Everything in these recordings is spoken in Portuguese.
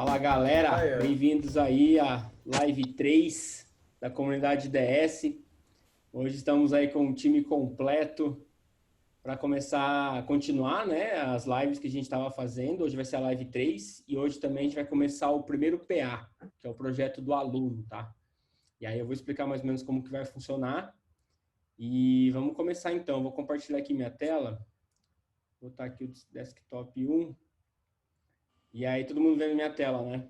Fala galera, Aí, ó. bem-vindos aí à Live 3 da comunidade DS. Hoje estamos aí com um time completo para começar a continuar, né, as lives que a gente estava fazendo. Hoje vai ser a Live 3 e hoje também a gente vai começar o primeiro PA, que é o projeto do aluno, tá? E aí eu vou explicar mais ou menos como que vai funcionar e vamos começar então. Vou compartilhar aqui minha tela, vou botar aqui o desktop 1 e aí todo mundo vendo minha tela, né?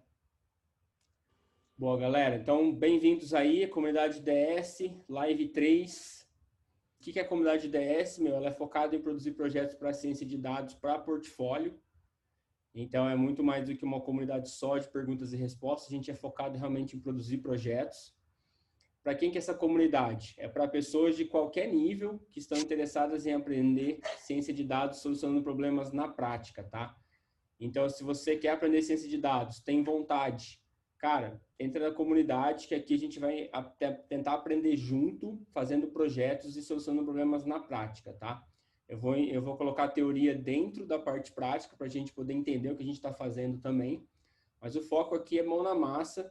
Boa, galera. Então, bem-vindos aí à comunidade DS, Live 3. O que é a comunidade DS, meu? Ela é focada em produzir projetos para ciência de dados para portfólio. Então, é muito mais do que uma comunidade só de perguntas e respostas. A gente é focado realmente em produzir projetos. Para quem que é essa comunidade? É para pessoas de qualquer nível que estão interessadas em aprender ciência de dados solucionando problemas na prática, tá? Então, se você quer aprender ciência de dados, tem vontade, cara, entra na comunidade que aqui a gente vai tentar aprender junto, fazendo projetos e solucionando problemas na prática, tá? Eu vou colocar a teoria dentro da parte prática para a gente poder entender o que a gente está fazendo também, mas o foco aqui é mão na massa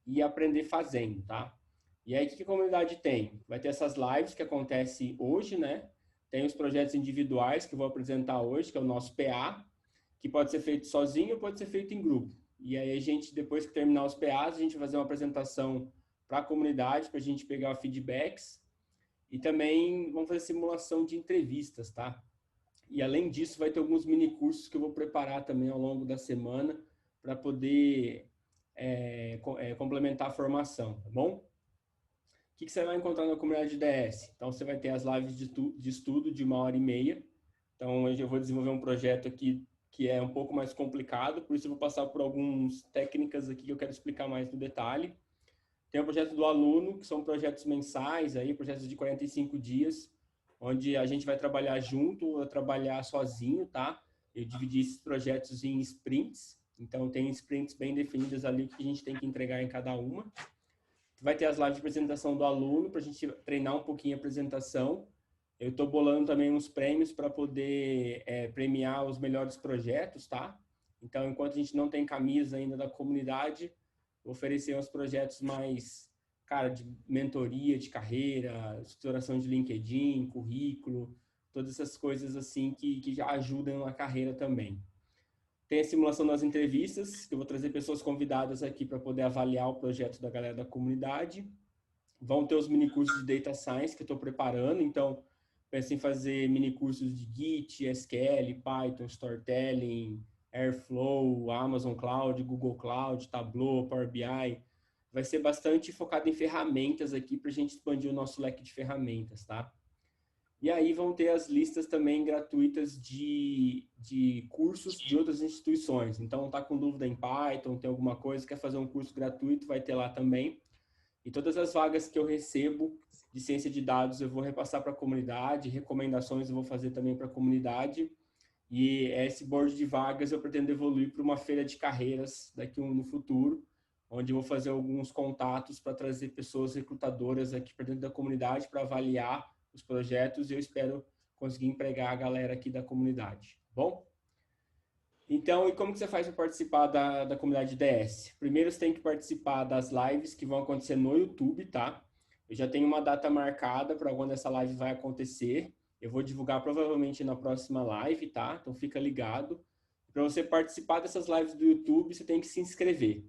e aprender fazendo, tá? E aí, o que a comunidade tem? Vai ter essas lives que acontecem hoje, né? Tem os projetos individuais que eu vou apresentar hoje, que é o nosso PA, que pode ser feito sozinho ou pode ser feito em grupo. E aí a gente, depois que terminar os PAs, a gente vai fazer uma apresentação para a comunidade, para a gente pegar feedbacks e também vamos fazer simulação de entrevistas, tá? E além disso, vai ter alguns mini cursos que eu vou preparar também ao longo da semana para poder complementar a formação, tá bom? O que você vai encontrar na comunidade DS? Então, você vai ter as lives de estudo de 1h30. Então, hoje eu vou desenvolver um projeto aqui que é um pouco mais complicado, por isso eu vou passar por algumas técnicas aqui que eu quero explicar mais no detalhe. Tem o projeto do aluno, que são projetos mensais, aí, projetos de 45 dias, onde a gente vai trabalhar junto ou trabalhar sozinho, tá? Eu dividi esses projetos em sprints, então tem sprints bem definidas ali que a gente tem que entregar em cada uma. Vai ter as lives de apresentação do aluno, para a gente treinar um pouquinho a apresentação. Eu estou bolando também uns prêmios para poder premiar os melhores projetos, tá? Então, enquanto a gente não tem camisa ainda da comunidade, vou oferecer uns projetos mais, cara, de mentoria, de carreira, exploração de LinkedIn, currículo, todas essas coisas assim que já ajudam na carreira também. Tem a simulação das entrevistas, que eu vou trazer pessoas convidadas aqui para poder avaliar o projeto da galera da comunidade. Vão ter os minicursos de Data Science que eu estou preparando, então pensem em fazer minicursos de Git, SQL, Python, Storytelling, Airflow, Amazon Cloud, Google Cloud, Tableau, Power BI. Vai ser bastante focado em ferramentas aqui para a gente expandir o nosso leque de ferramentas, tá? E aí vão ter as listas também gratuitas de cursos de outras instituições. Então, tá com dúvida em Python, tem alguma coisa, quer fazer um curso gratuito, vai ter lá também. E todas as vagas que eu recebo de ciência de dados eu vou repassar para a comunidade, recomendações eu vou fazer também para a comunidade. E esse board de vagas eu pretendo evoluir para uma feira de carreiras daqui no futuro, onde eu vou fazer alguns contatos para trazer pessoas recrutadoras aqui para dentro da comunidade para avaliar os projetos e eu espero conseguir empregar a galera aqui da comunidade. Bom? Então, e como que você faz para participar da comunidade DS? Primeiro, você tem que participar das lives que vão acontecer no YouTube, tá? Eu já tenho uma data marcada para quando essa live vai acontecer. Eu vou divulgar provavelmente na próxima live, tá? Então, fica ligado. Para você participar dessas lives do YouTube, você tem que se inscrever.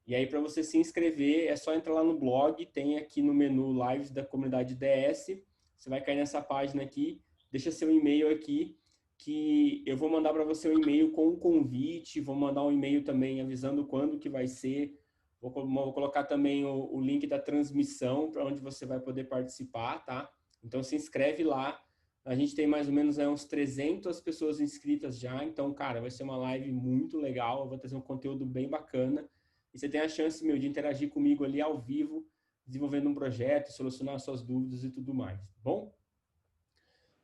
E aí, para você se inscrever, é só entrar lá no blog, tem aqui no menu Lives da comunidade DS. Você vai cair nessa página aqui, deixa seu e-mail aqui que eu vou mandar para você um e-mail com um convite, vou mandar um e-mail também avisando quando que vai ser, vou colocar também o link da transmissão para onde você vai poder participar, tá? Então se inscreve lá, a gente tem mais ou menos uns 300 pessoas inscritas já, então, cara, vai ser uma live muito legal, eu vou trazer um conteúdo bem bacana, e você tem a chance, meu, de interagir comigo ali ao vivo, desenvolvendo um projeto, solucionar suas dúvidas e tudo mais, tá bom?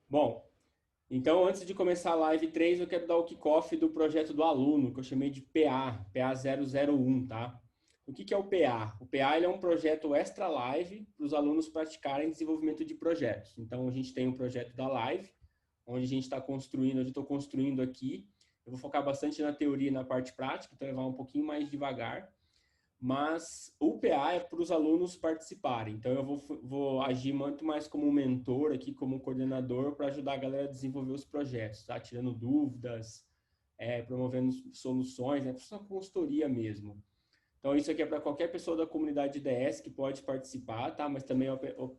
Bom, então, antes de começar a live 3, eu quero dar o kickoff do projeto do aluno, que eu chamei de PA001, tá? O que é o PA? O PA ele é um projeto extra live para os alunos praticarem desenvolvimento de projetos. Então, a gente tem um projeto da live, onde a gente está construindo, onde eu estou construindo aqui. Eu vou focar bastante na teoria e na parte prática, então levar um pouquinho mais devagar. Mas o PA é para os alunos participarem. Então, eu vou agir muito mais como um mentor aqui, como um coordenador, para ajudar a galera a desenvolver os projetos, tá? Tirando dúvidas, promovendo soluções, né? Para consultoria mesmo. Então, isso aqui é para qualquer pessoa da comunidade IDS que pode participar, tá? Mas também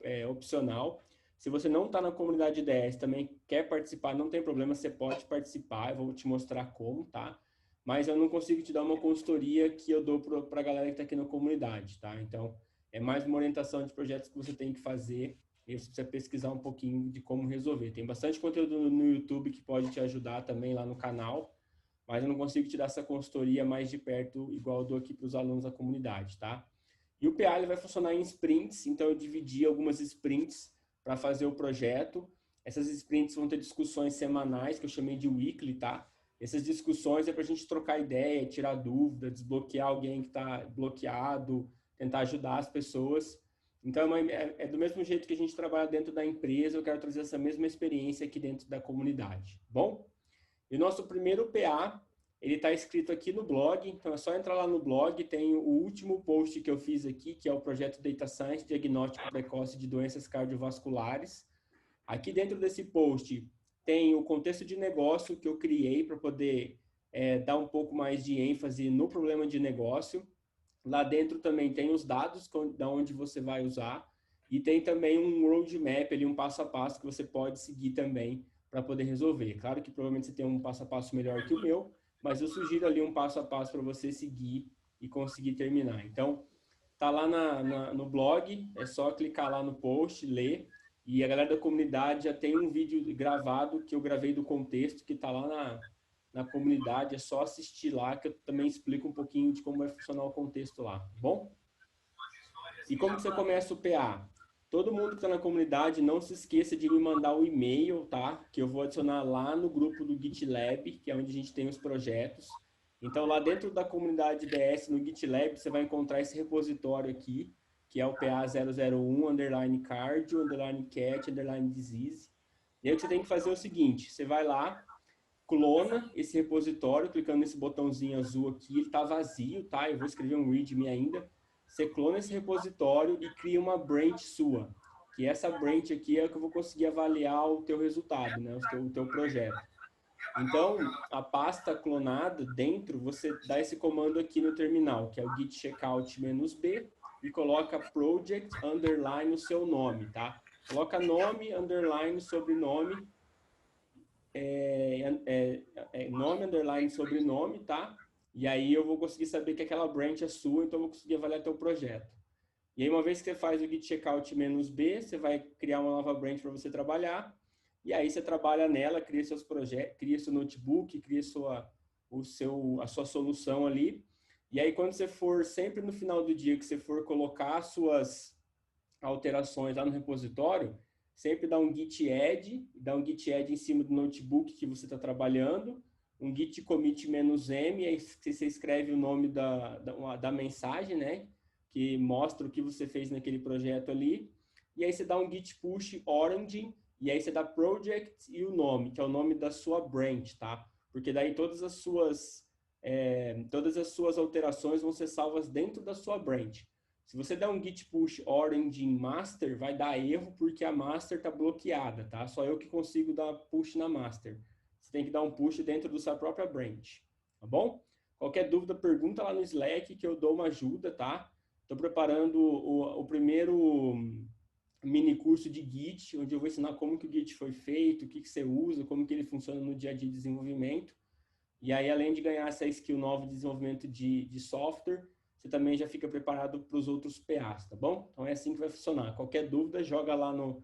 é opcional. Se você não está na comunidade IDS, também quer participar, não tem problema, você pode participar. Eu vou te mostrar como, tá? Mas eu não consigo te dar uma consultoria que eu dou para a galera que está aqui na comunidade, tá? Então, é mais uma orientação de projetos que você tem que fazer e você precisa pesquisar um pouquinho de como resolver. Tem bastante conteúdo no YouTube que pode te ajudar também lá no canal, mas eu não consigo te dar essa consultoria mais de perto, igual eu dou aqui para os alunos da comunidade, tá? E o PA ele vai funcionar em sprints, então eu dividi algumas sprints para fazer o projeto. Essas sprints vão ter discussões semanais, que eu chamei de weekly, tá? Essas discussões é para a gente trocar ideia, tirar dúvida, desbloquear alguém que está bloqueado, tentar ajudar as pessoas. Então, é do mesmo jeito que a gente trabalha dentro da empresa, eu quero trazer essa mesma experiência aqui dentro da comunidade, bom? E o nosso primeiro PA, ele está escrito aqui no blog, então é só entrar lá no blog, tem o último post que eu fiz aqui, que é o projeto Data Science, Diagnóstico Precoce de Doenças Cardiovasculares. Aqui dentro desse post tem o contexto de negócio que eu criei para poder dar um pouco mais de ênfase no problema de negócio. Lá dentro também tem os dados da onde você vai usar e tem também um roadmap, ali, um passo a passo que você pode seguir também para poder resolver. Claro que provavelmente você tem um passo a passo melhor que o meu, mas eu sugiro ali um passo a passo para você seguir e conseguir terminar. Então, tá lá no blog, é só clicar lá no post, ler, e a galera da comunidade já tem um vídeo gravado que eu gravei do contexto, que tá lá na comunidade, é só assistir lá, que eu também explico um pouquinho de como vai funcionar o contexto lá, tá bom? E como que você começa o PA? Todo mundo que está na comunidade, não se esqueça de me mandar o e-mail, tá? Que eu vou adicionar lá no grupo do GitLab, que é onde a gente tem os projetos. Então, lá dentro da comunidade DS, no GitLab, você vai encontrar esse repositório aqui, que é o PA001, underline cardio, underline cat, underline disease. E aí o que você tem que fazer é o seguinte, você vai lá, clona esse repositório, clicando nesse botãozinho azul aqui, ele está vazio, tá? Eu vou escrever um readme ainda. Você clona esse repositório e cria uma branch sua, que essa branch aqui é que eu vou conseguir avaliar o teu resultado, né? O teu projeto. Então, a pasta clonada dentro, você dá esse comando aqui no terminal, que é o git checkout "-b", e coloca project underline o seu nome, tá? Coloca nome, underline, sobrenome, nome, underline, sobrenome, tá? E aí eu vou conseguir saber que aquela branch é sua, então eu vou conseguir avaliar teu projeto. E aí, uma vez que você faz o git checkout "-b", você vai criar uma nova branch para você trabalhar. E aí você trabalha nela, cria seus projetos, cria seu notebook, cria a sua solução ali. E aí, quando você for, sempre no final do dia que você for colocar as suas alterações lá no repositório, sempre dá um git add em cima do notebook que você está trabalhando, um git commit "-m", aí você escreve o nome da mensagem, né? Que mostra o que você fez naquele projeto ali. E aí você dá um git push orange, e aí você dá project e o nome, que é o nome da sua branch, tá? Porque daí todas as suas alterações vão ser salvas dentro da sua branch. Se você der um git push orange em master, vai dar erro porque a master está bloqueada, tá? Só eu que consigo dar push na master. Você tem que dar um push dentro da sua própria branch, tá bom? Qualquer dúvida, pergunta lá no Slack que eu dou uma ajuda, tá? Estou preparando o primeiro mini curso de Git, onde eu vou ensinar como que o Git foi feito, o que você usa, como que ele funciona no dia a dia de desenvolvimento. E aí, além de ganhar essa skill nova de desenvolvimento de software, você também já fica preparado para os outros PAs, tá bom? Então é assim que vai funcionar. Qualquer dúvida, joga lá no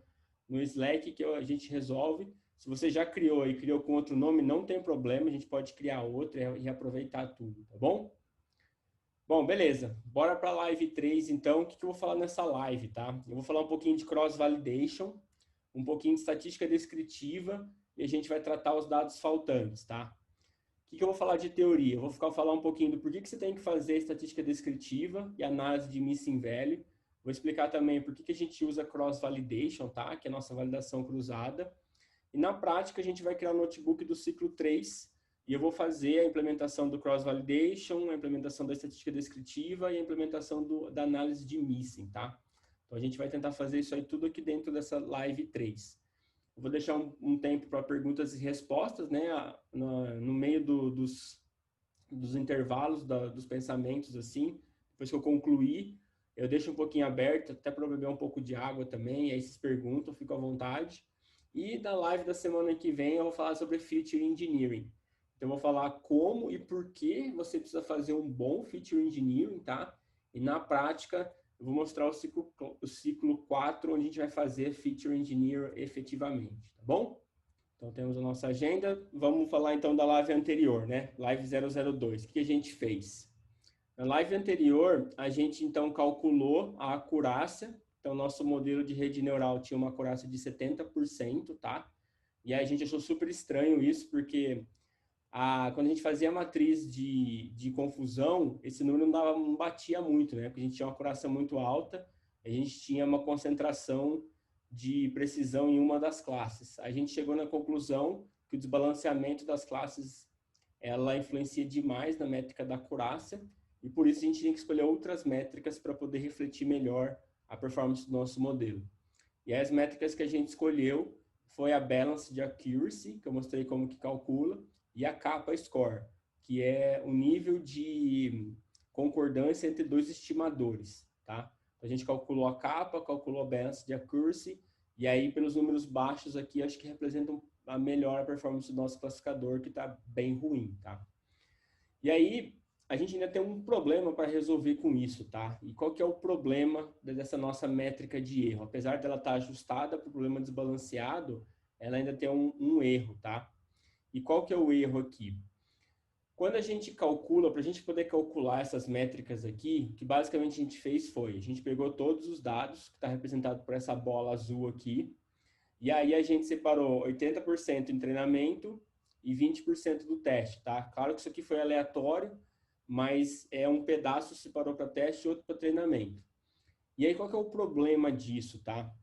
Slack que a gente resolve. Se você já criou e criou com outro nome, não tem problema, a gente pode criar outro e aproveitar tudo, tá bom? Bom, beleza. Bora para a live 3, então. O que eu vou falar nessa live, tá? Eu vou falar um pouquinho de cross-validation, um pouquinho de estatística descritiva e a gente vai tratar os dados faltantes, tá? O que eu vou falar de teoria? Eu vou falar um pouquinho do porquê que você tem que fazer estatística descritiva e análise de missing value. Vou explicar também por que a gente usa cross-validation, tá? Que é a nossa validação cruzada. E na prática, a gente vai criar um notebook do ciclo 3, e eu vou fazer a implementação do cross-validation, a implementação da estatística descritiva e a implementação da análise de missing, tá? Então, a gente vai tentar fazer isso aí tudo aqui dentro dessa live 3. Eu vou deixar um tempo para perguntas e respostas, né? No meio dos intervalos dos pensamentos, assim. Depois que eu concluir, eu deixo um pouquinho aberto, até para beber um pouco de água também, e aí vocês perguntam, fico à vontade. E na live da semana que vem eu vou falar sobre Feature Engineering. Então, eu vou falar como e por que você precisa fazer um bom Feature Engineering, tá? E na prática, eu vou mostrar o ciclo 4, onde a gente vai fazer Feature Engineer efetivamente, tá bom? Então, temos a nossa agenda. Vamos falar então da live anterior, né? Live 002. O que a gente fez? Na live anterior, a gente então calculou a acurácia. Então, nosso modelo de rede neural tinha uma acurácia de 70%, tá? E aí a gente achou super estranho isso, porque quando a gente fazia a matriz de confusão, esse número não batia muito, né? Porque a gente tinha uma acurácia muito alta, a gente tinha uma concentração de precisão em uma das classes. A gente chegou na conclusão que o desbalanceamento das classes, ela influencia demais na métrica da acurácia, e por isso a gente tinha que escolher outras métricas para poder refletir melhor a performance do nosso modelo. E as métricas que a gente escolheu foi a Balance de Accuracy, que eu mostrei como que calcula, e a Kappa Score, que é o nível de concordância entre dois estimadores, tá? A gente calculou a Kappa, calculou a Balance de Accuracy, e aí pelos números baixos aqui, acho que representam a melhor performance do nosso classificador, que está bem ruim, tá? E aí, a gente ainda tem um problema para resolver com isso, tá? E qual que é o problema dessa nossa métrica de erro? Apesar dela estar ajustada para o problema desbalanceado, ela ainda tem um erro, tá? E qual que é o erro aqui? Quando a gente calcula, para a gente poder calcular essas métricas aqui, o que basicamente a gente fez foi, a gente pegou todos os dados, que está representado por essa bola azul aqui, e aí a gente separou 80% em treinamento e 20% do teste, tá? Claro que isso aqui foi aleatório, mas é um pedaço separou para teste e outro para treinamento. E aí qual que é o problema disso, tá?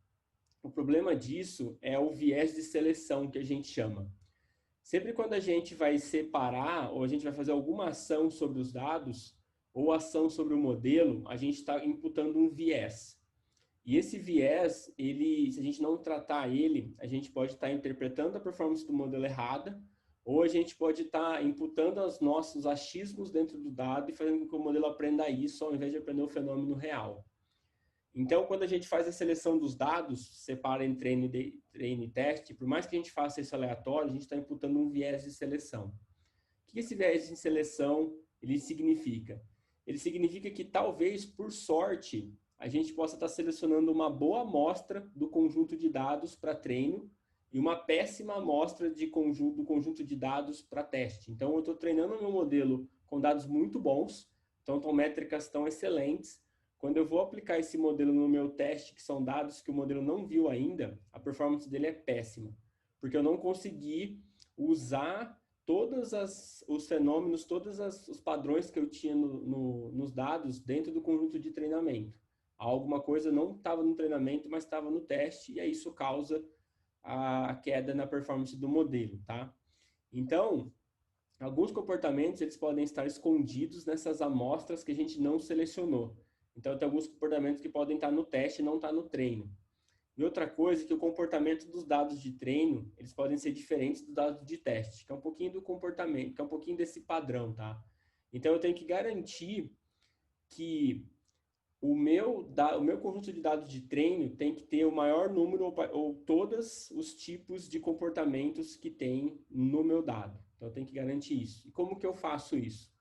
O problema disso é o viés de seleção que a gente chama. Sempre quando a gente vai separar ou a gente vai fazer alguma ação sobre os dados ou ação sobre o modelo, a gente está imputando um viés. E esse viés, se a gente não tratar ele, a gente pode estar interpretando a performance do modelo errada, ou a gente pode estar imputando os nossos achismos dentro do dado e fazendo com que o modelo aprenda isso ao invés de aprender o fenômeno real. Então, quando a gente faz a seleção dos dados, separa em treino e teste, por mais que a gente faça isso aleatório, a gente está imputando um viés de seleção. O que esse viés de seleção ele significa? Ele significa que talvez, por sorte, a gente possa estar selecionando uma boa amostra do conjunto de dados para treino e uma péssima amostra do conjunto de dados para teste. Então, eu estou treinando meu modelo com dados muito bons, então estão métricas tão excelentes. Quando eu vou aplicar esse modelo no meu teste, que são dados que o modelo não viu ainda, a performance dele é péssima, porque eu não consegui usar todos os fenômenos, todos os padrões que eu tinha nos dados dentro do conjunto de treinamento. Alguma coisa não estava no treinamento, mas estava no teste, e aí isso causa a queda na performance do modelo, tá? Então, alguns comportamentos eles podem estar escondidos nessas amostras que a gente não selecionou. Então, tem alguns comportamentos que podem estar no teste e não estar no treino. E outra coisa é que o comportamento dos dados de treino, eles podem ser diferentes dos dados de teste, que é um pouquinho do comportamento, que é um pouquinho desse padrão, tá? Então, eu tenho que garantir que o meu conjunto de dados de treino tem que ter o maior número ou todos os tipos de comportamentos que tem no meu dado. Então, eu tenho que garantir isso. E como que eu faço isso?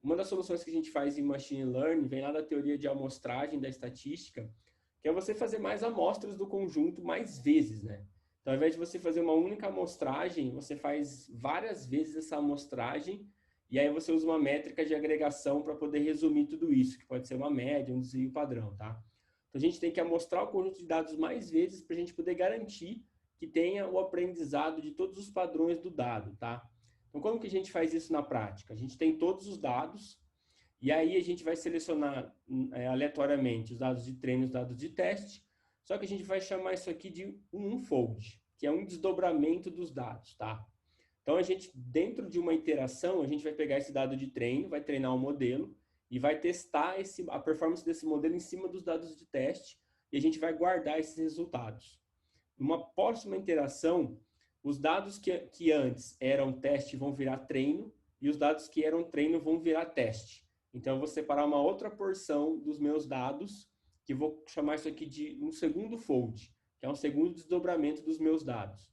Uma das soluções que a gente faz em Machine Learning vem lá da teoria de amostragem da estatística, que é você fazer mais amostras do conjunto mais vezes, né? Então, ao invés de você fazer uma única amostragem, você faz várias vezes essa amostragem e aí você usa uma métrica de agregação para poder resumir tudo isso, que pode ser uma média, um desvio padrão, tá? Então, a gente tem que amostrar o conjunto de dados mais vezes para a gente poder garantir que tenha o aprendizado de todos os padrões do dado, tá? Então, como que a gente faz isso na prática? A gente tem todos os dados, e aí a gente vai selecionar aleatoriamente os dados de treino e os dados de teste, só que a gente vai chamar isso aqui de um unfold, que é um desdobramento dos dados, tá? Então, a gente, dentro de uma iteração, a gente vai pegar esse dado de treino, vai treinar o modelo e vai testar a performance desse modelo em cima dos dados de teste e a gente vai guardar esses resultados. Numa próxima interação, os dados que antes eram teste vão virar treino e os dados que eram treino vão virar teste. Então, eu vou separar uma outra porção dos meus dados, que eu vou chamar isso aqui de um segundo fold, que é um segundo desdobramento dos meus dados.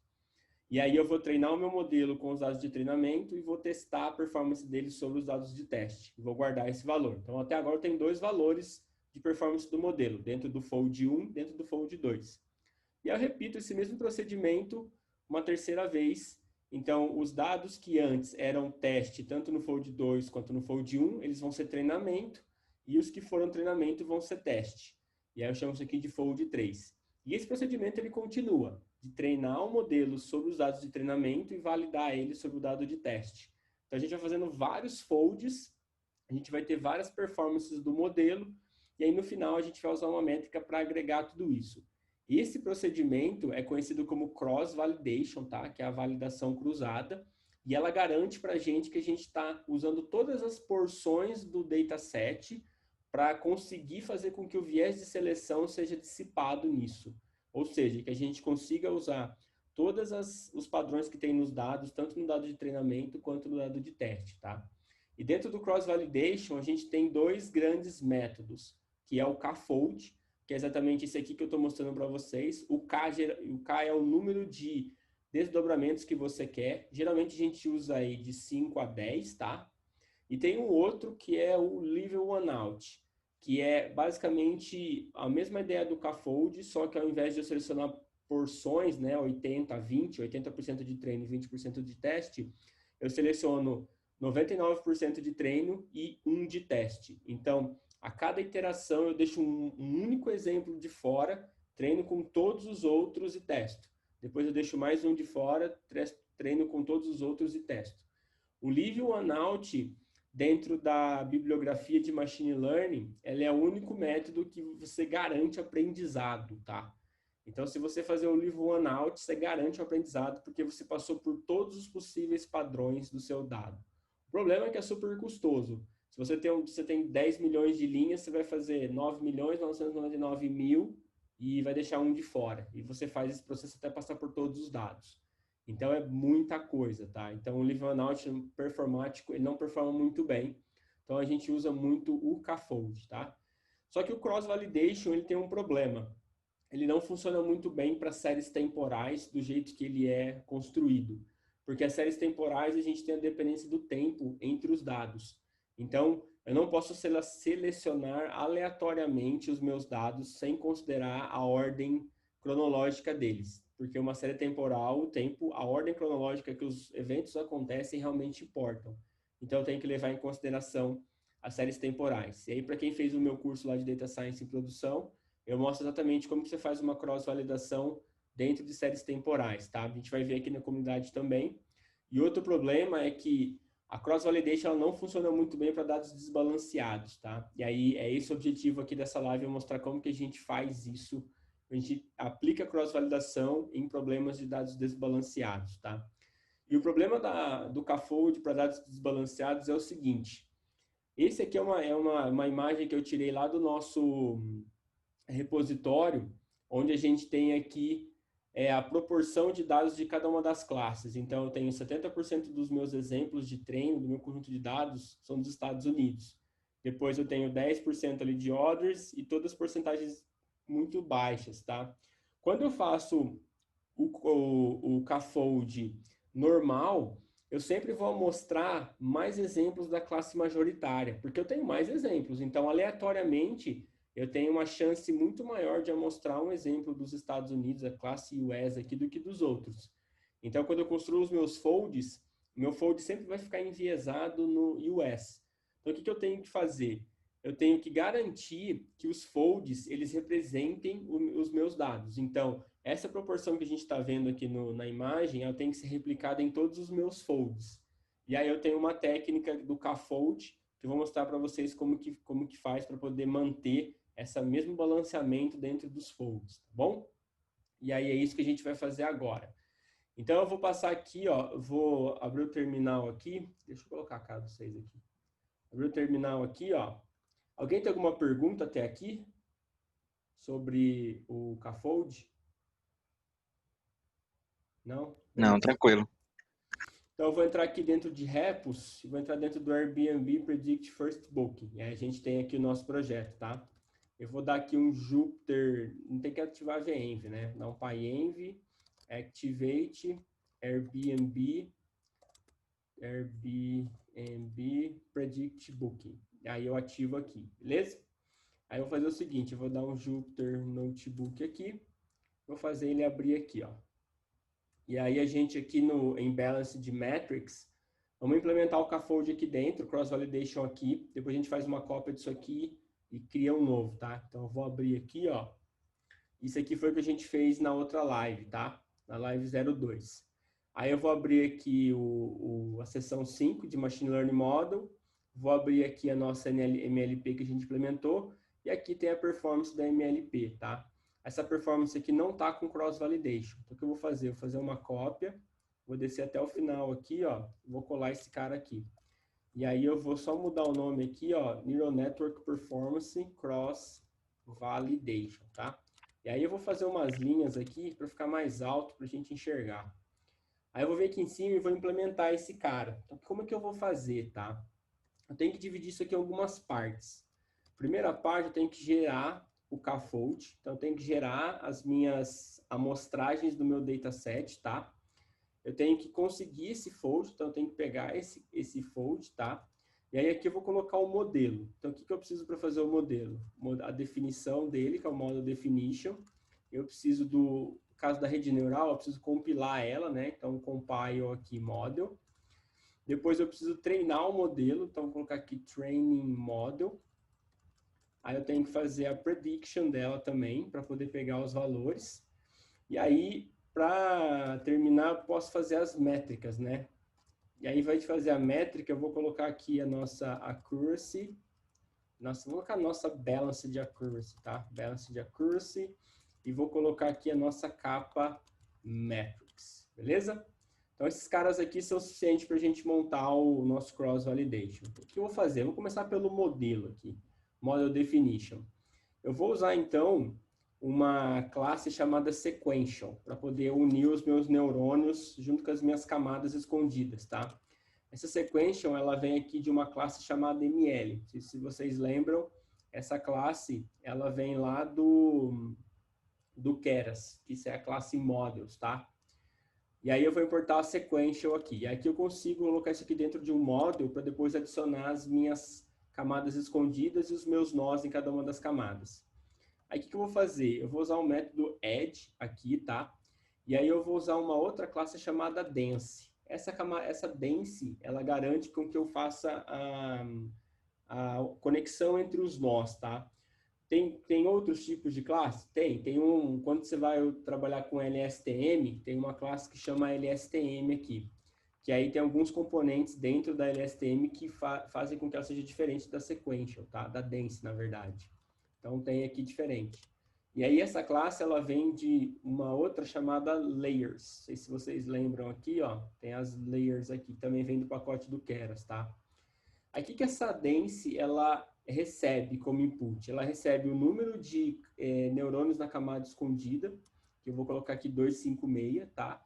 E aí eu vou treinar o meu modelo com os dados de treinamento e vou testar a performance dele sobre os dados de teste. Vou guardar esse valor. Então, até agora eu tenho dois valores de performance do modelo, dentro do fold 1, dentro do fold 2. E eu repito esse mesmo procedimento uma terceira vez. Então, os dados que antes eram teste, tanto no fold 2 quanto no fold 1, eles vão ser treinamento, e os que foram treinamento vão ser teste. E aí eu chamo isso aqui de fold 3. E esse procedimento ele continua, de treinar o modelo sobre os dados de treinamento e validar ele sobre o dado de teste. Então, a gente vai fazendo vários folds, a gente vai ter várias performances do modelo, e aí no final a gente vai usar uma métrica para agregar tudo isso. Esse procedimento é conhecido como cross-validation, tá? Que é a validação cruzada, e ela garante para a gente que a gente está usando todas as porções do dataset para conseguir fazer com que o viés de seleção seja dissipado nisso. Ou seja, que a gente consiga usar todos os padrões que tem nos dados, tanto no dado de treinamento quanto no dado de teste, tá? E dentro do cross-validation, a gente tem dois grandes métodos, que é o K-fold, que é exatamente esse aqui que eu estou mostrando para vocês. O K é o número de desdobramentos que você quer. Geralmente a gente usa aí de 5 a 10, tá? E tem um outro que é o Level One Out, que é basicamente a mesma ideia do K-fold, só que ao invés de eu selecionar porções, né, 80 a 20, 80% de treino e 20% de teste, eu seleciono 99% de treino e 1 de teste. Então, a cada iteração eu deixo um único exemplo de fora, treino com todos os outros e testo. Depois eu deixo mais um de fora, treino com todos os outros e testo. O Leave One Out, dentro da bibliografia de Machine Learning, ele é o único método que você garante aprendizado, tá? Então, se você fazer o Leave One Out, você garante o aprendizado porque você passou por todos os possíveis padrões do seu dado. O problema é que é super custoso. Se você tem 10 milhões de linhas, você vai fazer 9 milhões 999 mil e vai deixar um de fora. E você faz esse processo até passar por todos os dados. Então, é muita coisa, tá? Então, o Leave One Out performático, ele não performa muito bem. Então, a gente usa muito o K-fold, tá? Só que o cross-validation, ele tem um problema. Ele não funciona muito bem para séries temporais do jeito que ele é construído. Porque as séries temporais, a gente tem a dependência do tempo entre os dados. Então, eu não posso selecionar aleatoriamente os meus dados sem considerar a ordem cronológica deles. Porque uma série temporal, o tempo, a ordem cronológica que os eventos acontecem realmente importam. Então, eu tenho que levar em consideração as séries temporais. E aí, para quem fez o meu curso lá de Data Science em produção, eu mostro exatamente como que você faz uma cross-validação dentro de séries temporais, tá? A gente vai ver aqui na comunidade também. E outro problema é que a cross-validation não funciona muito bem para dados desbalanceados, tá? E aí é esse o objetivo aqui dessa live, eu mostrar como que a gente faz isso. A gente aplica cross-validação em problemas de dados desbalanceados, tá? E o problema do K-fold para dados desbalanceados é o seguinte. Esse aqui é uma imagem que eu tirei lá do nosso repositório, onde a gente tem aqui a proporção de dados de cada uma das classes. Então, eu tenho 70% dos meus exemplos de treino, do meu conjunto de dados, são dos Estados Unidos. Depois eu tenho 10% ali de others e todas as porcentagens muito baixas, tá? Quando eu faço o K-fold normal, eu sempre vou mostrar mais exemplos da classe majoritária, porque eu tenho mais exemplos. Então, aleatoriamente, eu tenho uma chance muito maior de mostrar um exemplo dos Estados Unidos, a classe US aqui, do que dos outros. Então, quando eu construo os meus folds, meu fold sempre vai ficar enviesado no US. Então, o que eu tenho que fazer? Eu tenho que garantir que os folds, eles representem os meus dados. Então, essa proporção que a gente está vendo aqui na imagem, ela tem que ser replicada em todos os meus folds. E aí eu tenho uma técnica do K-fold, que eu vou mostrar para vocês como que faz para poder manter esse mesmo balanceamento dentro dos folds, tá bom? E aí é isso que a gente vai fazer agora. Então, eu vou passar aqui, ó, eu vou abrir o terminal aqui. Deixa eu colocar a cara de vocês aqui. Abrir o terminal aqui, ó. Alguém tem alguma pergunta até aqui sobre o Cafold? Não? Não, Beleza. tranquilo. Então, eu vou entrar aqui dentro de repos e vou entrar dentro do Airbnb Predict First Booking. E aí a gente tem aqui o nosso projeto, tá? Eu vou dar aqui um Jupyter, não tem que ativar a VEnv, né? Dá um PyEnv, Activate, Airbnb Predict Booking. Aí eu ativo aqui, beleza? Aí eu vou fazer o seguinte, eu vou dar um Jupyter Notebook aqui, vou fazer ele abrir aqui, ó. E aí a gente aqui em Balance de Metrics, vamos implementar o Cafold aqui dentro, Cross Validation aqui, depois a gente faz uma cópia disso aqui e cria um novo, tá? Então eu vou abrir aqui, ó. Isso aqui foi o que a gente fez na outra live, tá? Na live 02. Aí eu vou abrir aqui a seção 5 de Machine Learning Model, vou abrir aqui a nossa MLP que a gente implementou, e aqui tem a performance da MLP, tá? Essa performance aqui não tá com Cross Validation. Então o que eu vou fazer? Eu vou fazer uma cópia, vou descer até o final aqui, ó, vou colar esse cara aqui. E aí eu vou só mudar o nome aqui, ó, Neural Network Performance Cross Validation, tá? E aí eu vou fazer umas linhas aqui para ficar mais alto para a gente enxergar. Aí eu vou vir aqui em cima e vou implementar esse cara. Então, como é que eu vou fazer, tá? Eu tenho que dividir isso aqui em algumas partes. Primeira parte, eu tenho que gerar o Cafold. Então, eu tenho que gerar as minhas amostragens do meu dataset, tá? Eu tenho que conseguir esse fold, então eu tenho que pegar esse fold, tá? E aí aqui eu vou colocar o modelo. Então, o que eu preciso para fazer o modelo? A definição dele, que é o model definition. Eu preciso no caso da rede neural, eu preciso compilar ela, né? Então, compile aqui model. Depois eu preciso treinar o modelo, então vou colocar aqui training model. Aí eu tenho que fazer a prediction dela também, para poder pegar os valores. E aí, para terminar, eu posso fazer as métricas, né? E aí vai te fazer a métrica, eu vou colocar aqui a nossa accuracy. Vou colocar a nossa balance de accuracy, tá? Balance de accuracy. E vou colocar aqui a nossa capa metrics, beleza? Então, esses caras aqui são suficientes para a gente montar o nosso cross validation. O que eu vou fazer? Eu vou começar pelo modelo aqui, model definition. Eu vou usar, então, uma classe chamada sequential, para poder unir os meus neurônios junto com as minhas camadas escondidas, tá? Essa sequential, ela vem aqui de uma classe chamada ML. Se vocês lembram, essa classe, ela vem lá do Keras, que isso é a classe models, tá? E aí eu vou importar a sequential aqui. E aqui eu consigo colocar isso aqui dentro de um model para depois adicionar as minhas camadas escondidas e os meus nós em cada uma das camadas. Aí o que eu vou fazer? Eu vou usar o método add aqui, tá? E aí eu vou usar uma outra classe chamada dense. Essa dense, ela garante com que eu faça a conexão entre os nós, tá? Tem outros tipos de classe? Tem quando você vai trabalhar com LSTM, tem uma classe que chama LSTM aqui, que aí tem alguns componentes dentro da LSTM que fazem com que ela seja diferente da sequential, tá? Da dense, na verdade. Então tem aqui diferente. E aí essa classe, ela vem de uma outra chamada layers. Não sei se vocês lembram aqui, ó, tem as layers aqui, também vem do pacote do Keras, tá? Aqui que essa dense, ela recebe como input? Ela recebe o número de neurônios na camada escondida, que eu vou colocar aqui 256, tá?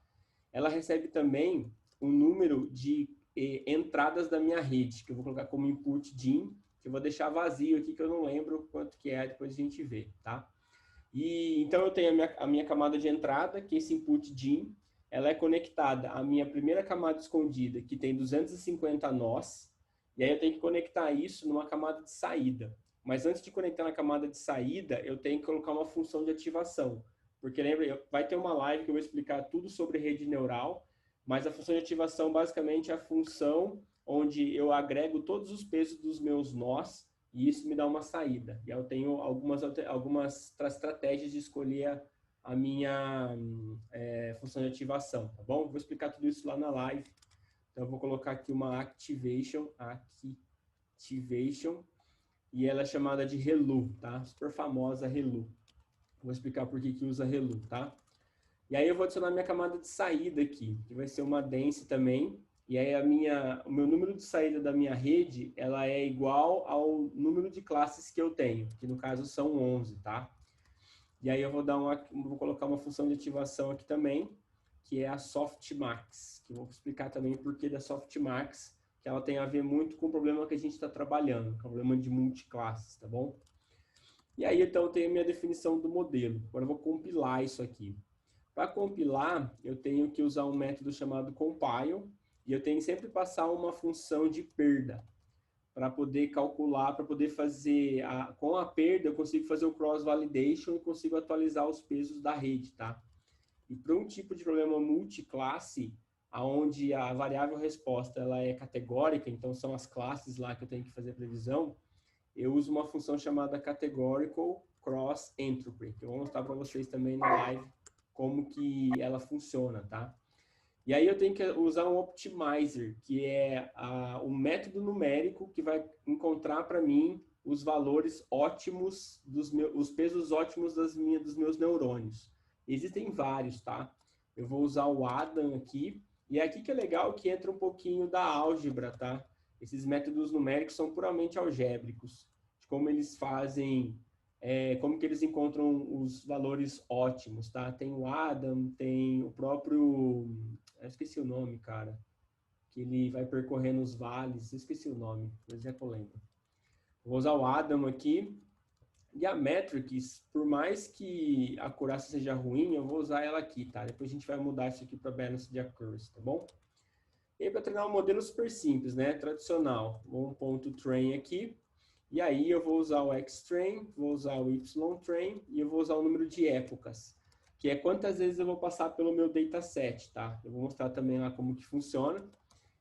Ela recebe também o número de entradas da minha rede, que eu vou colocar como input DIN, que eu vou deixar vazio aqui, que eu não lembro quanto que é, depois a gente vê, tá? E então eu tenho a minha camada de entrada, que é esse input DIN, ela é conectada à minha primeira camada escondida, que tem 250 nós, e aí eu tenho que conectar isso numa camada de saída. Mas antes de conectar na camada de saída, eu tenho que colocar uma função de ativação. Porque lembra, vai ter uma live que eu vou explicar tudo sobre rede neural, mas a função de ativação basicamente é a função onde eu agrego todos os pesos dos meus nós e isso me dá uma saída. E eu tenho algumas estratégias de escolher a minha função de ativação, tá bom? Vou explicar tudo isso lá na live. Então, eu vou colocar aqui uma activation, e ela é chamada de ReLU, tá? Super famosa ReLU. Vou explicar por que usa ReLU, tá? E aí eu vou adicionar minha camada de saída aqui, que vai ser uma dense também. E aí o meu número de saída da minha rede, ela é igual ao número de classes que eu tenho, que no caso são 11, tá? E aí eu vou colocar uma função de ativação aqui também, que é a softmax, que eu vou explicar também o porquê da softmax, que ela tem a ver muito com o problema que a gente está trabalhando, que é o problema de multiclasses, tá bom? E aí então eu tenho a minha definição do modelo. Agora eu vou compilar isso aqui. Para compilar, eu tenho que usar um método chamado compile, e eu tenho que sempre passar uma função de perda para poder calcular, para poder fazer, com a perda eu consigo fazer o cross-validation e consigo atualizar os pesos da rede, tá? E para um tipo de problema multiclasse, aonde a variável resposta ela é categórica, então são as classes lá que eu tenho que fazer previsão, eu uso uma função chamada categorical cross entropy, que eu vou mostrar para vocês também na live como que ela funciona, tá? E aí eu tenho que usar um optimizer, que é o método numérico que vai encontrar para mim os valores ótimos, os pesos ótimos dos meus neurônios. Existem vários, tá? Eu vou usar o Adam aqui, e é aqui que é legal que entra um pouquinho da álgebra, tá? Esses métodos numéricos são puramente algébricos, de como eles fazem como que eles encontram os valores ótimos, tá? Tem o Adam, tem o próprio, eu esqueci o nome, cara, que ele vai percorrendo os vales, eu esqueci o nome, mas é que eu lembro. Vou usar o Adam aqui, e a Metrics, por mais que a acurácia seja ruim, eu vou usar ela aqui, tá? Depois a gente vai mudar isso aqui para Balance de Accuracy, tá bom? E aí, para treinar um modelo super simples, né? Tradicional, um ponto train aqui, e aí eu vou usar o X-Train, vou usar o Y-Train e eu vou usar o número de épocas, que é quantas vezes eu vou passar pelo meu dataset, tá? Eu vou mostrar também lá como que funciona.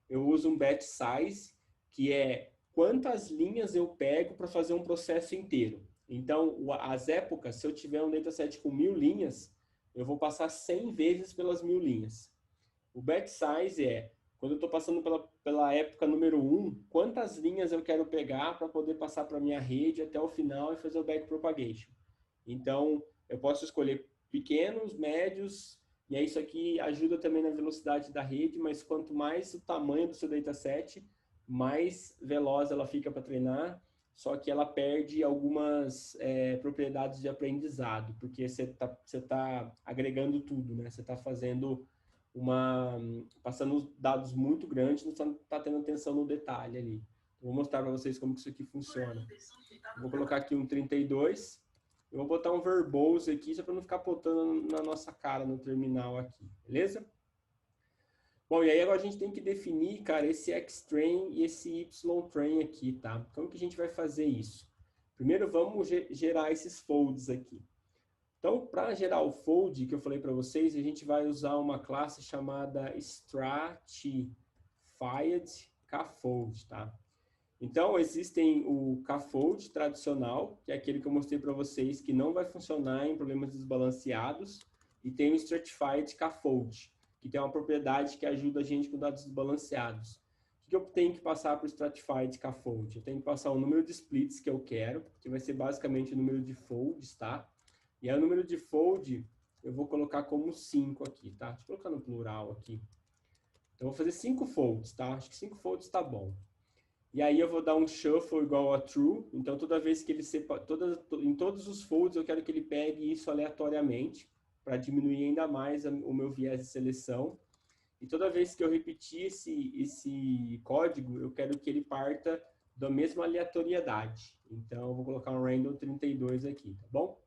Eu uso um batch size, que é quantas linhas eu pego para fazer um processo inteiro. Então, as épocas, se eu tiver um dataset com 1000 linhas, eu vou passar 100 vezes pelas 1000 linhas. O batch size é quando eu estou passando pela época número 1, quantas linhas eu quero pegar para poder passar para a minha rede até o final e fazer o backpropagation. Então, eu posso escolher pequenos, médios, e aí isso aqui ajuda também na velocidade da rede, mas quanto mais o tamanho do seu dataset, mais veloz ela fica para treinar, só que ela perde algumas propriedades de aprendizado, porque você tá agregando tudo, né? Você está fazendo passando dados muito grandes, não está tendo atenção no detalhe ali. Vou mostrar para vocês como que isso aqui funciona. Vou colocar aqui um 32. Eu vou botar um verbose aqui, só para não ficar botando na nossa cara no terminal aqui, beleza? Bom, e aí agora a gente tem que definir, cara, esse X-train e esse Y-train aqui, tá? Como que a gente vai fazer isso? Primeiro vamos gerar esses folds aqui. Então, para gerar o fold que eu falei para vocês, a gente vai usar uma classe chamada stratified kfold, tá? Então, existem o kfold tradicional, que é aquele que eu mostrei para vocês, que não vai funcionar em problemas desbalanceados, e tem o stratified kfold, que tem uma propriedade que ajuda a gente com dados desbalanceados. O que eu tenho que passar para o stratified kfold? Eu tenho que passar o número de splits que eu quero, que vai ser basicamente o número de folds, tá? E aí o número de fold eu vou colocar como 5 aqui, tá? Deixa eu colocar no plural aqui. Então, eu vou fazer 5 folds, tá? Acho que 5 folds tá bom. E aí eu vou dar um shuffle igual a true. Então, toda vez que ele em todos os folds, eu quero que ele pegue isso aleatoriamente, para diminuir ainda mais o meu viés de seleção. E toda vez que eu repetir esse código, eu quero que ele parta da mesma aleatoriedade. Então, eu vou colocar um random 32 aqui, tá bom?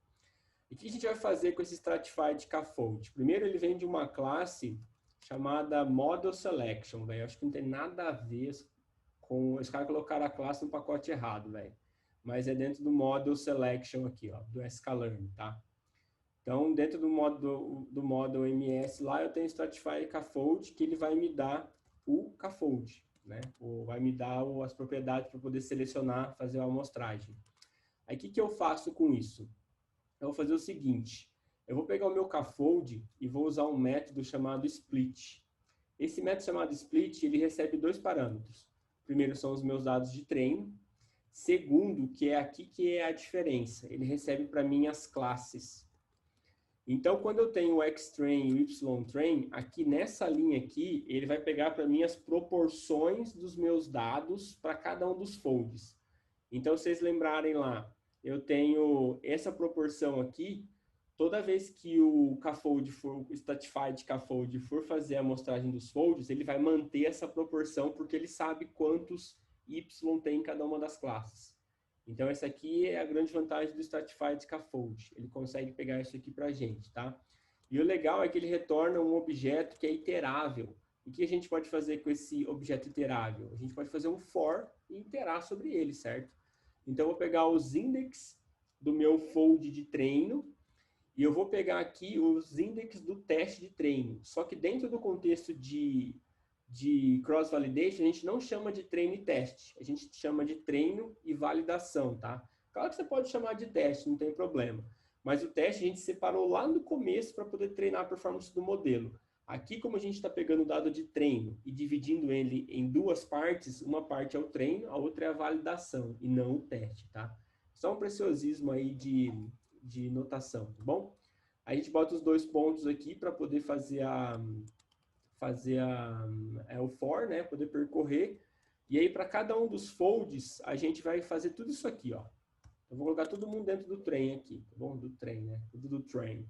E o que a gente vai fazer com esse stratified kfold? Primeiro, ele vem de uma classe chamada Model Selection, velho. Acho que não tem nada a ver com... Os caras colocaram a classe no pacote errado, velho. Mas é dentro do Model Selection aqui, ó, do sklearn, tá? Então, dentro do Model MS lá, eu tenho Stratified kfold, que ele vai me dar o kfold, né? Vai me dar as propriedades para poder selecionar, fazer a amostragem. Aí, o que eu faço com isso? Eu vou fazer o seguinte, eu vou pegar o meu kfold e vou usar um método chamado split. Esse método chamado split, ele recebe 2 parâmetros. Primeiro são os meus dados de treino. Segundo, que é aqui que é a diferença, ele recebe para mim as classes. Então, quando eu tenho o X-train e o Y-train, aqui nessa linha aqui, ele vai pegar para mim as proporções dos meus dados para cada um dos folds. Então, se vocês lembrarem lá, eu tenho essa proporção aqui, toda vez que o kfold for, o stratified kfold for fazer a amostragem dos folds, ele vai manter essa proporção porque ele sabe quantos Y tem em cada uma das classes. Então, essa aqui é a grande vantagem do stratified scaffold. Ele consegue pegar isso aqui para a gente, tá? E o legal é que ele retorna um objeto que é iterável. E o que a gente pode fazer com esse objeto iterável? A gente pode fazer um for e iterar sobre ele, certo? Então, eu vou pegar os index do meu fold de treino e eu vou pegar aqui os index do teste de treino. Só que dentro do contexto de cross-validation, a gente não chama de treino e teste. A gente chama de treino e validação, tá? Claro que você pode chamar de teste, não tem problema. Mas o teste a gente separou lá no começo para poder treinar a performance do modelo. Aqui, como a gente está pegando o dado de treino e dividindo ele em duas partes, uma parte é o treino, a outra é a validação, e não o teste, tá? Só um preciosismo aí de notação, tá bom? A gente bota os dois pontos aqui para poder fazer o for, né? Poder percorrer. E aí, para cada um dos folds, a gente vai fazer tudo isso aqui, ó. Eu vou colocar todo mundo dentro do trem aqui, tá bom? Do trem, né? Tudo do train.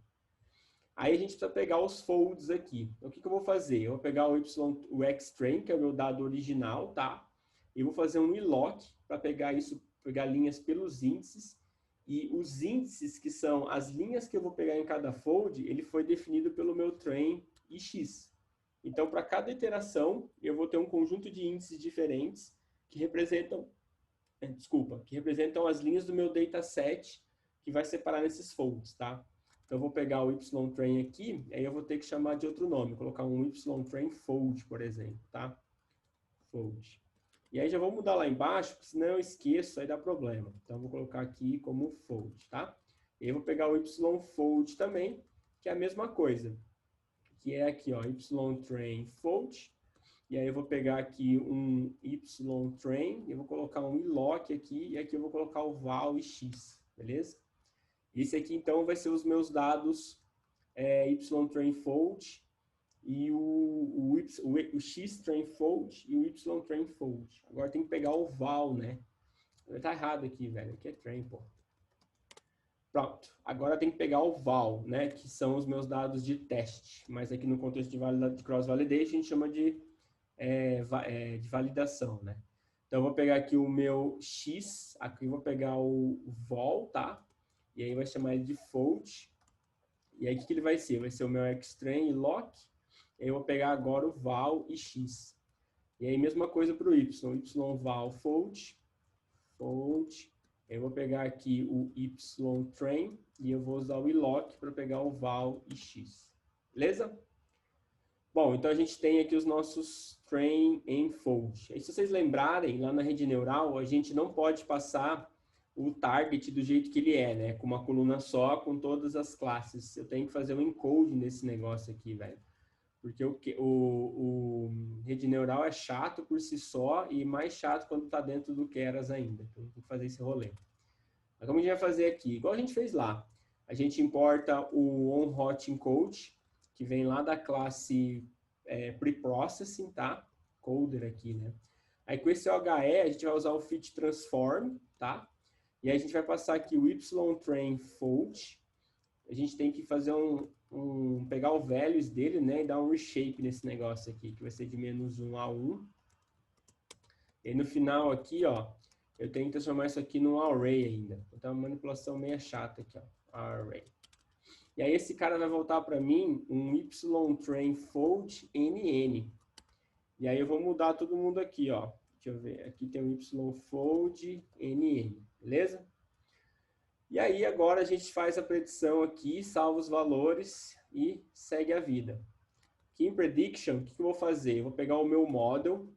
Aí a gente precisa pegar os folds aqui. Então, o que eu vou fazer? Eu vou pegar o X-train, que é o meu dado original, tá? E vou fazer um iloc para pegar isso, pegar linhas pelos índices. E os índices, que são as linhas que eu vou pegar em cada fold, ele foi definido pelo meu train ix. Então, para cada iteração, eu vou ter um conjunto de índices diferentes que representam, que representam as linhas do meu dataset que vai separar nesses folds, tá? Então, eu vou pegar o Y-train aqui, aí eu vou ter que chamar de outro nome, colocar um Y-train fold, por exemplo, tá? Fold. E aí já vou mudar lá embaixo, porque senão eu esqueço, aí dá problema. Então, eu vou colocar aqui como fold, tá? E aí eu vou pegar o Y-fold também, que é a mesma coisa, que é aqui, ó, Y-train fold. E aí eu vou pegar aqui um Y-train, eu vou colocar um iloc aqui, e aqui eu vou colocar o val e x, beleza? Esse aqui, então, vai ser os meus dados Y-train fold, e o X-train fold e o Y-train fold. Agora tem que pegar o val, né? Tá errado aqui, velho. Aqui é train, pô. Pronto. Agora tem que pegar o val, né? Que são os meus dados de teste. Mas aqui no contexto de cross-validation, a gente chama de validação, né? Então, eu vou pegar aqui o meu X, aqui eu vou pegar o vol, tá? E aí vai chamar ele de fold. E aí, o que ele vai ser? Vai ser o meu X-train e lock. Eu vou pegar agora o val e x. E aí, mesma coisa para o y. Y-val fold, fold. Eu vou pegar aqui o Y-train e eu vou usar o iloc para pegar o val e x. Beleza? Bom, então a gente tem aqui os nossos train and fold. Aí, se vocês lembrarem, lá na rede neural, a gente não pode passar o target do jeito que ele é, né? Com uma coluna só, com todas as classes. Eu tenho que fazer um encode nesse negócio aqui, velho. Porque o rede neural é chato por si só e mais chato quando está dentro do Keras ainda. Então, tem que fazer esse rolê. Mas como a gente vai fazer aqui? Igual a gente fez lá. A gente importa o onHot encode, que vem lá da classe preprocessing, tá? Coder aqui, né? Aí com esse OHE, a gente vai usar o fit transform, tá? E aí a gente vai passar aqui o Y-train fold. A gente tem que fazer pegar o values dele, né, e dar um reshape nesse negócio aqui, que vai ser de -1 a 1. E aí no final aqui, ó, eu tenho que transformar isso aqui num array ainda. Então, uma manipulação meio chata aqui, ó, array. E aí esse cara vai voltar para mim um Y-train fold NN. E aí eu vou mudar todo mundo aqui, ó. Deixa eu ver, aqui tem o Y-fold NN, beleza? E aí agora a gente faz a predição aqui, salva os valores e segue a vida. Aqui em prediction, o que eu vou fazer? Eu vou pegar o meu model,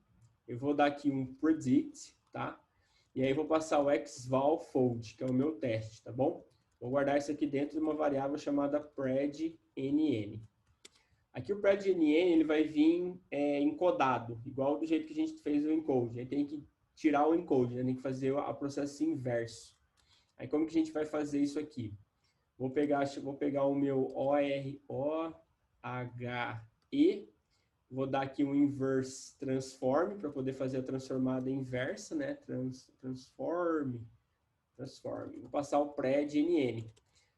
eu vou dar aqui um predict, tá? E aí eu vou passar o xValFold, que é o meu teste, tá bom? Vou guardar isso aqui dentro de uma variável chamada predNN. Aqui o predNN ele vai vir encodado, igual do jeito que a gente fez o encode. Aí tem que tirar o encode, né? Tem que fazer o processo inverso. Aí como que a gente vai fazer isso aqui? Vou pegar o meu OROHE, vou dar aqui um inverse transform para poder fazer a transformada inversa, né? Transform. Vou passar o pred NN.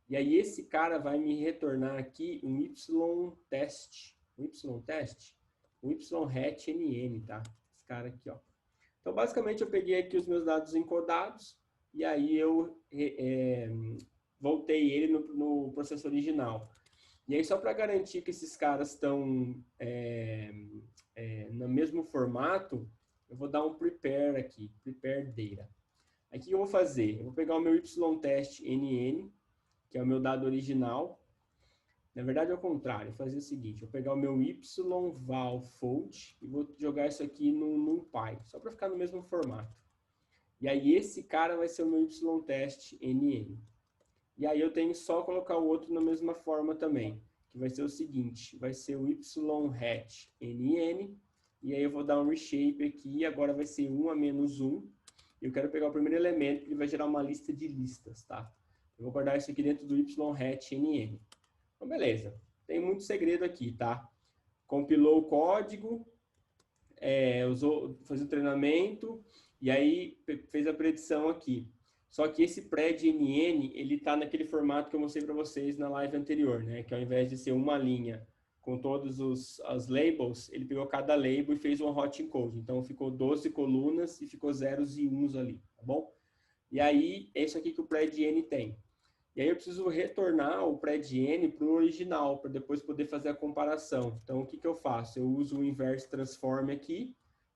E aí esse cara vai me retornar aqui um Y-test. Um Y-hat NN, tá? Esse cara aqui, ó. Então, basicamente, eu peguei aqui os meus dados encodados e aí eu voltei ele no processo original. E aí, só para garantir que esses caras estão no mesmo formato, eu vou dar um prepare aqui, prepare data. Aí, o que eu vou fazer? Eu vou pegar o meu Y-test NN, que é o meu dado original. Na verdade, é o contrário. Eu vou fazer o seguinte, eu vou pegar o meu y-val-fold e vou jogar isso aqui no NumPy, só para ficar no mesmo formato. E aí, esse cara vai ser o meu y-test NN. E aí, eu tenho só colocar o outro na mesma forma também, que vai ser o seguinte, vai ser o y-hat NN, e aí eu vou dar um reshape aqui, e agora vai ser 1 a menos 1. Eu quero pegar o primeiro elemento, que ele vai gerar uma lista de listas, tá? Eu vou guardar isso aqui dentro do y-hat NN. Então, beleza. Tem muito segredo aqui, tá? Compilou o código, fez o treinamento, e aí fez a predição aqui. Só que esse pred-NN, ele está naquele formato que eu mostrei para vocês na live anterior, né? Que ao invés de ser uma linha com todos as labels, ele pegou cada label e fez um hot encode. Então, ficou 12 colunas e ficou zeros e uns ali, tá bom? E aí, é isso aqui que o pred-N tem. E aí eu preciso retornar o pred-N para o original, para depois poder fazer a comparação. Então, o que eu faço? Eu uso o inverse transform aqui,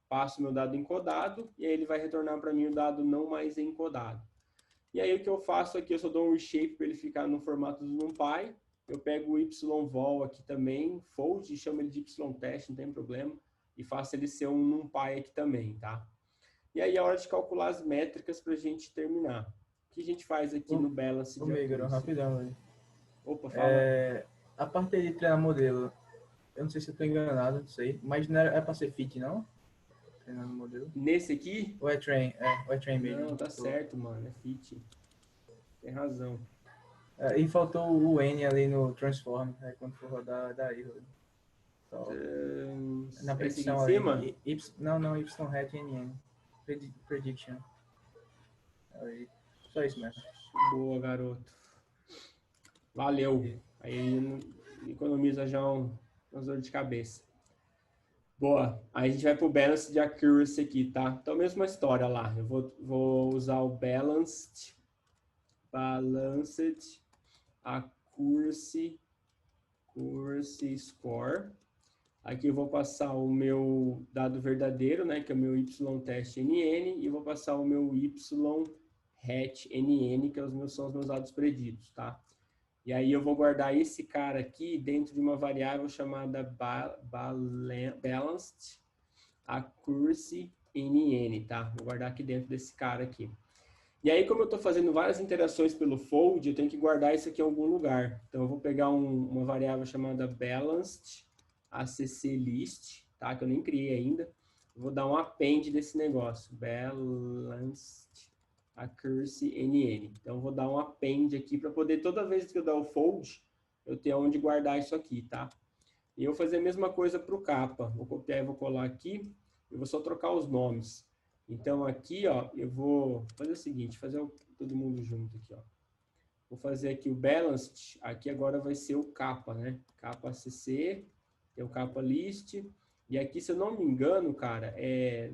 passo meu dado encodado, e aí ele vai retornar para mim o dado não mais encodado. E aí o que eu faço aqui, eu só dou um reshape para ele ficar no formato do NumPy. Eu pego o y-vol aqui também, fold, e chamo ele de y-test, não tem problema. E faço ele ser um NumPy aqui também, tá? E aí é hora de calcular as métricas para a gente terminar. O que a gente faz aqui no balance de Migro, rapidão, velho. Opa, fala. A parte de treinar modelo, eu não sei se eu tô enganado, não sei, mas não é para ser fit, não? Treinando modelo. Nesse aqui? Ou é train mesmo? Não, tá certo, mano, é fit. Tem razão. E faltou o N ali no transform, quando for rodar, dá erro. Só na Esse aqui em predição cima? ali. Não, Y-hat NN. Prediction. Aí, só isso mesmo. Boa, garoto. Valeu. Aí economiza já umas dor de cabeça. Boa. Aí a gente vai pro balance de accuracy aqui, tá? Então, mesma história lá. Eu vou usar o balanced accuracy score. Aqui eu vou passar o meu dado verdadeiro, né, que é o meu y-test NN, e vou passar o meu y-hat NN, que são os meus dados preditos, tá? E aí eu vou guardar esse cara aqui dentro de uma variável chamada balanced accuracy NN, tá? Vou guardar aqui dentro desse cara aqui. E aí, como eu estou fazendo várias interações pelo fold, eu tenho que guardar isso aqui em algum lugar. Então, eu vou pegar uma variável chamada balanced acclist, tá? Que eu nem criei ainda. Vou dar um append desse negócio, balanced accuracy NN. Então, vou dar um append aqui para poder, toda vez que eu dar o fold, eu ter onde guardar isso aqui, tá? E eu vou fazer a mesma coisa para o capa. Vou copiar e vou colar aqui. Eu vou só trocar os nomes. Então, aqui, ó, eu vou fazer o seguinte, todo mundo junto aqui, ó. Vou fazer aqui o balanced, aqui agora vai ser o capa, né? Capa CC, tem o capa list, e aqui, se eu não me engano, cara,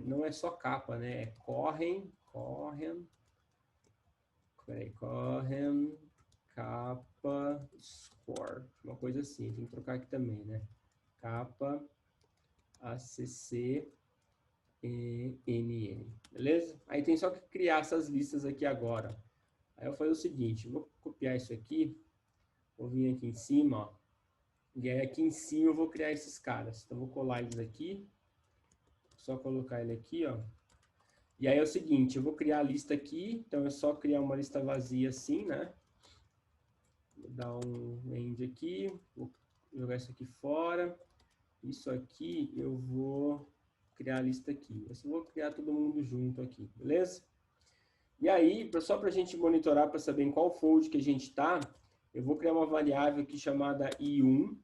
não é só capa, né? É correm, capa, score, uma coisa assim, tem que trocar aqui também, né? Capa, ACC, NN, beleza? Aí tem só que criar essas listas aqui agora. Aí eu vou fazer o seguinte, vou copiar isso aqui, vou vir aqui em cima, ó, e aí aqui em cima eu vou criar esses caras. Então, eu vou colar eles aqui, só colocar ele aqui, ó. E aí é o seguinte, eu vou criar a lista aqui, então é só criar uma lista vazia assim, né? Vou dar um end aqui, vou jogar isso aqui fora. Isso aqui eu vou criar a lista aqui. Eu só vou criar todo mundo junto aqui, beleza? E aí, só para a gente monitorar para saber em qual fold que a gente está, Eu vou criar uma variável aqui chamada i1.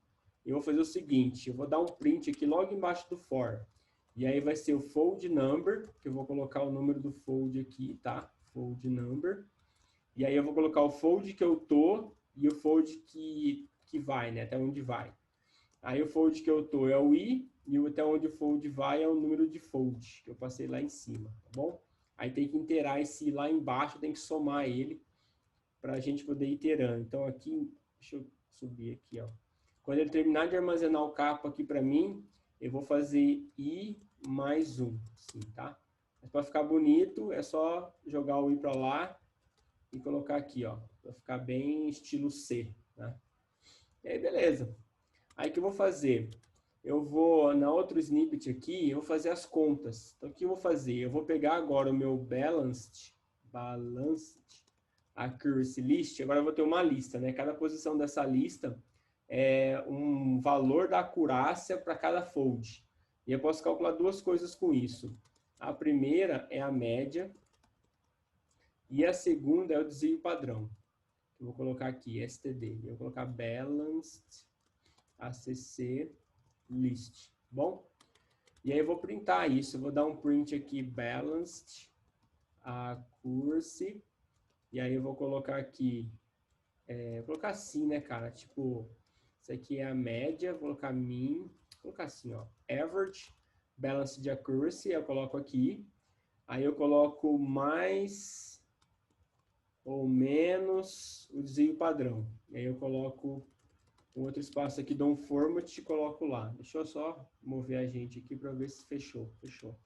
Eu vou fazer o seguinte, eu vou dar um print aqui logo embaixo do for. E aí vai ser o fold number, que eu vou colocar o número do fold aqui, tá? Fold number. E aí eu vou colocar o fold que eu tô e o fold que vai, né? Até onde vai. Aí o fold que eu tô é o i, e até onde o fold vai é o número de fold, que eu passei lá em cima, tá bom? Aí tem que interar esse lá embaixo, tem que somar ele, para a gente poder ir iterando. Então aqui, deixa eu subir aqui, ó. Quando ele terminar de armazenar o capa aqui para mim, eu vou fazer i mais 1, assim, tá? Mas para ficar bonito, é só jogar o i para lá e colocar aqui, ó, para ficar bem estilo C, né? E aí, beleza. Aí o que eu vou fazer? Eu vou, na outro snippet aqui, eu vou fazer as contas. Então, o que eu vou fazer? Eu vou pegar agora o meu balanced accuracy list. Agora eu vou ter uma lista, né? Cada posição dessa lista é um valor da acurácia para cada fold. E eu posso calcular duas coisas com isso. A primeira é a média e a segunda é o desvio padrão. Eu vou colocar aqui, std. Eu vou colocar balanced ACC list, bom? E aí eu vou printar isso, eu vou dar um print aqui, balanced accuracy, e aí eu vou colocar aqui, vou colocar assim, né, cara? Tipo, isso aqui é a média, vou colocar min, vou colocar assim, ó, average, balanced accuracy, eu coloco aqui, aí eu coloco mais ou menos o desvio padrão, e aí eu coloco um outro espaço aqui, dou um format e coloco lá. Deixa eu só mover a gente aqui para ver se fechou. Fechou.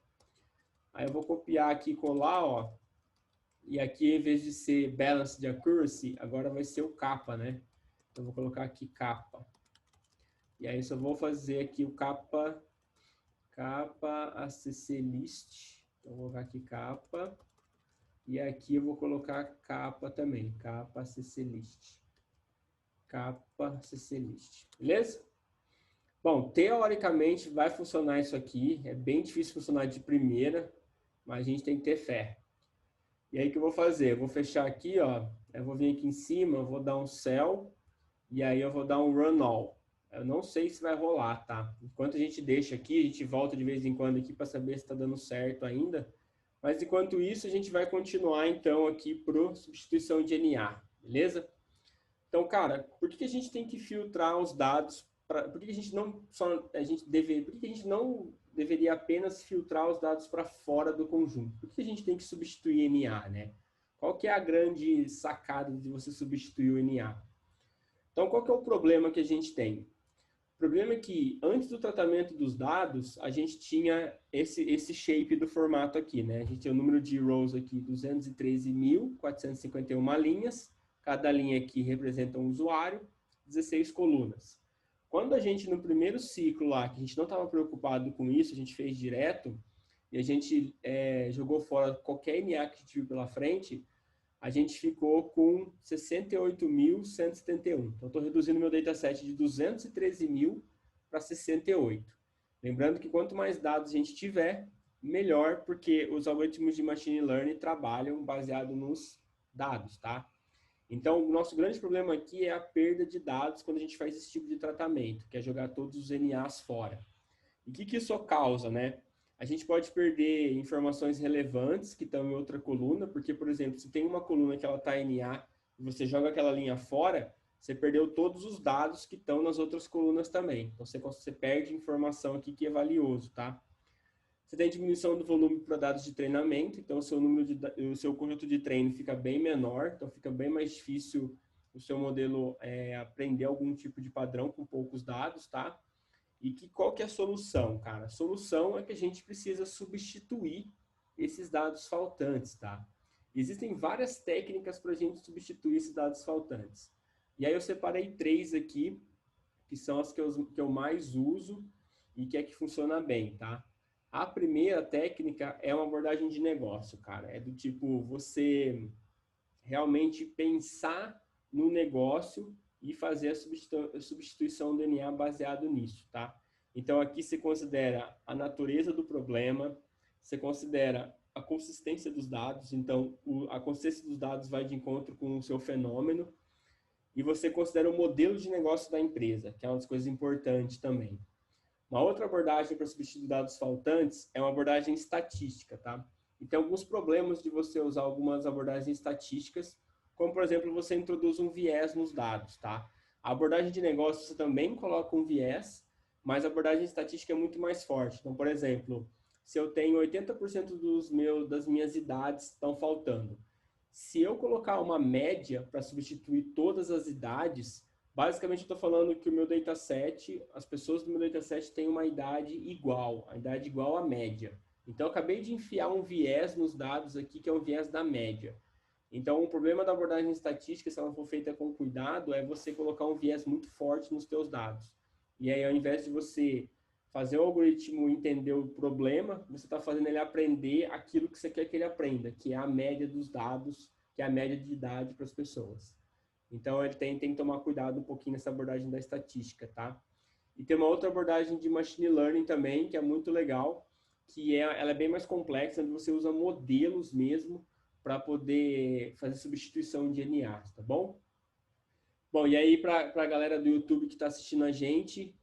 Aí eu vou copiar aqui e colar, ó. E aqui, em vez de ser Balanced Accuracy, agora vai ser o capa, né? Então, eu vou colocar aqui capa. E aí, só vou fazer aqui o capa ACC list. Então, eu vou colocar aqui capa. E aqui eu vou colocar capa também, capa ACC list. Capa CC list, beleza? Bom, teoricamente vai funcionar isso aqui, é bem difícil funcionar de primeira, mas a gente tem que ter fé. E aí o que eu vou fazer? Eu vou fechar aqui, ó, eu vou vir aqui em cima, eu vou dar um cell, e aí eu vou dar um run all. Eu não sei se vai rolar, tá? Enquanto a gente deixa aqui, a gente volta de vez em quando aqui para saber se está dando certo ainda, mas enquanto isso a gente vai continuar então aqui para substituição de NA, beleza? Então, cara, por que a gente tem que filtrar os dados? Por que a gente não por que a gente não deveria apenas filtrar os dados para fora do conjunto? Por que a gente tem que substituir NA, né? Qual que é a grande sacada de você substituir o NA? Então, qual que é o problema que a gente tem? O problema é que antes do tratamento dos dados, a gente tinha esse shape do formato aqui, né? A gente tem o número de rows aqui, 213.451 linhas. Cada linha aqui representa um usuário, 16 colunas. Quando a gente, no primeiro ciclo lá, que a gente não estava preocupado com isso, a gente fez direto, e a gente jogou fora qualquer NA que a gente viu pela frente, a gente ficou com 68.171. Então, estou reduzindo meu dataset de 213.000 para 68. Lembrando que quanto mais dados a gente tiver, melhor, porque os algoritmos de machine learning trabalham baseado nos dados, tá? Então, o nosso grande problema aqui é a perda de dados quando a gente faz esse tipo de tratamento, que é jogar todos os NAs fora. E o que isso causa, né? A gente pode perder informações relevantes que estão em outra coluna, porque, por exemplo, se tem uma coluna que ela está em NA e você joga aquela linha fora, você perdeu todos os dados que estão nas outras colunas também. Então, você perde informação aqui que é valioso, tá? Você tem diminuição do volume para dados de treinamento, então o seu conjunto de treino fica bem menor, então fica bem mais difícil o seu modelo aprender algum tipo de padrão com poucos dados, tá? E qual que é a solução, cara? A solução é que a gente precisa substituir esses dados faltantes, tá? Existem várias técnicas para a gente substituir esses dados faltantes. E aí eu separei 3 aqui, que são as que eu mais uso e que é que funciona bem, tá? A primeira técnica é uma abordagem de negócio, cara. É do tipo, você realmente pensar no negócio e fazer a substituição do DNA baseado nisso, tá? Então, aqui você considera a natureza do problema, você considera a consistência dos dados, então a consistência dos dados vai de encontro com o seu fenômeno, e você considera o modelo de negócio da empresa, que é uma das coisas importantes também. Uma outra abordagem para substituir dados faltantes é uma abordagem estatística, tá? E tem alguns problemas de você usar algumas abordagens estatísticas, como, por exemplo, você introduz um viés nos dados, tá? A abordagem de negócio você também coloca um viés, mas a abordagem estatística é muito mais forte. Então, por exemplo, se eu tenho 80% das minhas idades estão faltando, se eu colocar uma média para substituir todas as idades, basicamente eu estou falando que o meu dataset, as pessoas do meu dataset têm uma idade igual, a idade igual à média. Então, eu acabei de enfiar um viés nos dados aqui, que é o viés da média. Então, o problema da abordagem estatística, se ela for feita com cuidado, é você colocar um viés muito forte nos teus dados. E aí, ao invés de você fazer o algoritmo entender o problema, você está fazendo ele aprender aquilo que você quer que ele aprenda, que é a média dos dados, que é a média de idade para as pessoas. Então, ele tem que tomar cuidado um pouquinho nessa abordagem da estatística, tá? E tem uma outra abordagem de machine learning também, que é muito legal, ela é bem mais complexa, onde você usa modelos mesmo para poder fazer substituição de NAs, tá bom? Bom, e aí para a galera do YouTube que está assistindo a gente,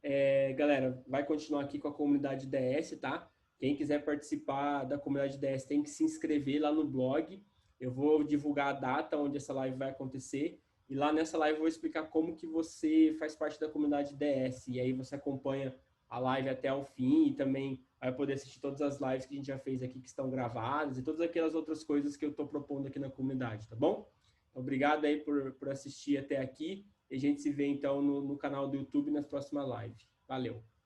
galera, vai continuar aqui com a comunidade DS, tá? Quem quiser participar da comunidade DS tem que se inscrever lá no blog. Eu vou divulgar a data onde essa live vai acontecer. E lá nessa live eu vou explicar como que você faz parte da comunidade DS. E aí você acompanha a live até o fim e também vai poder assistir todas as lives que a gente já fez aqui que estão gravadas e todas aquelas outras coisas que eu estou propondo aqui na comunidade, tá bom? Obrigado aí por assistir até aqui. E a gente se vê então no canal do YouTube nas próximas lives. Valeu!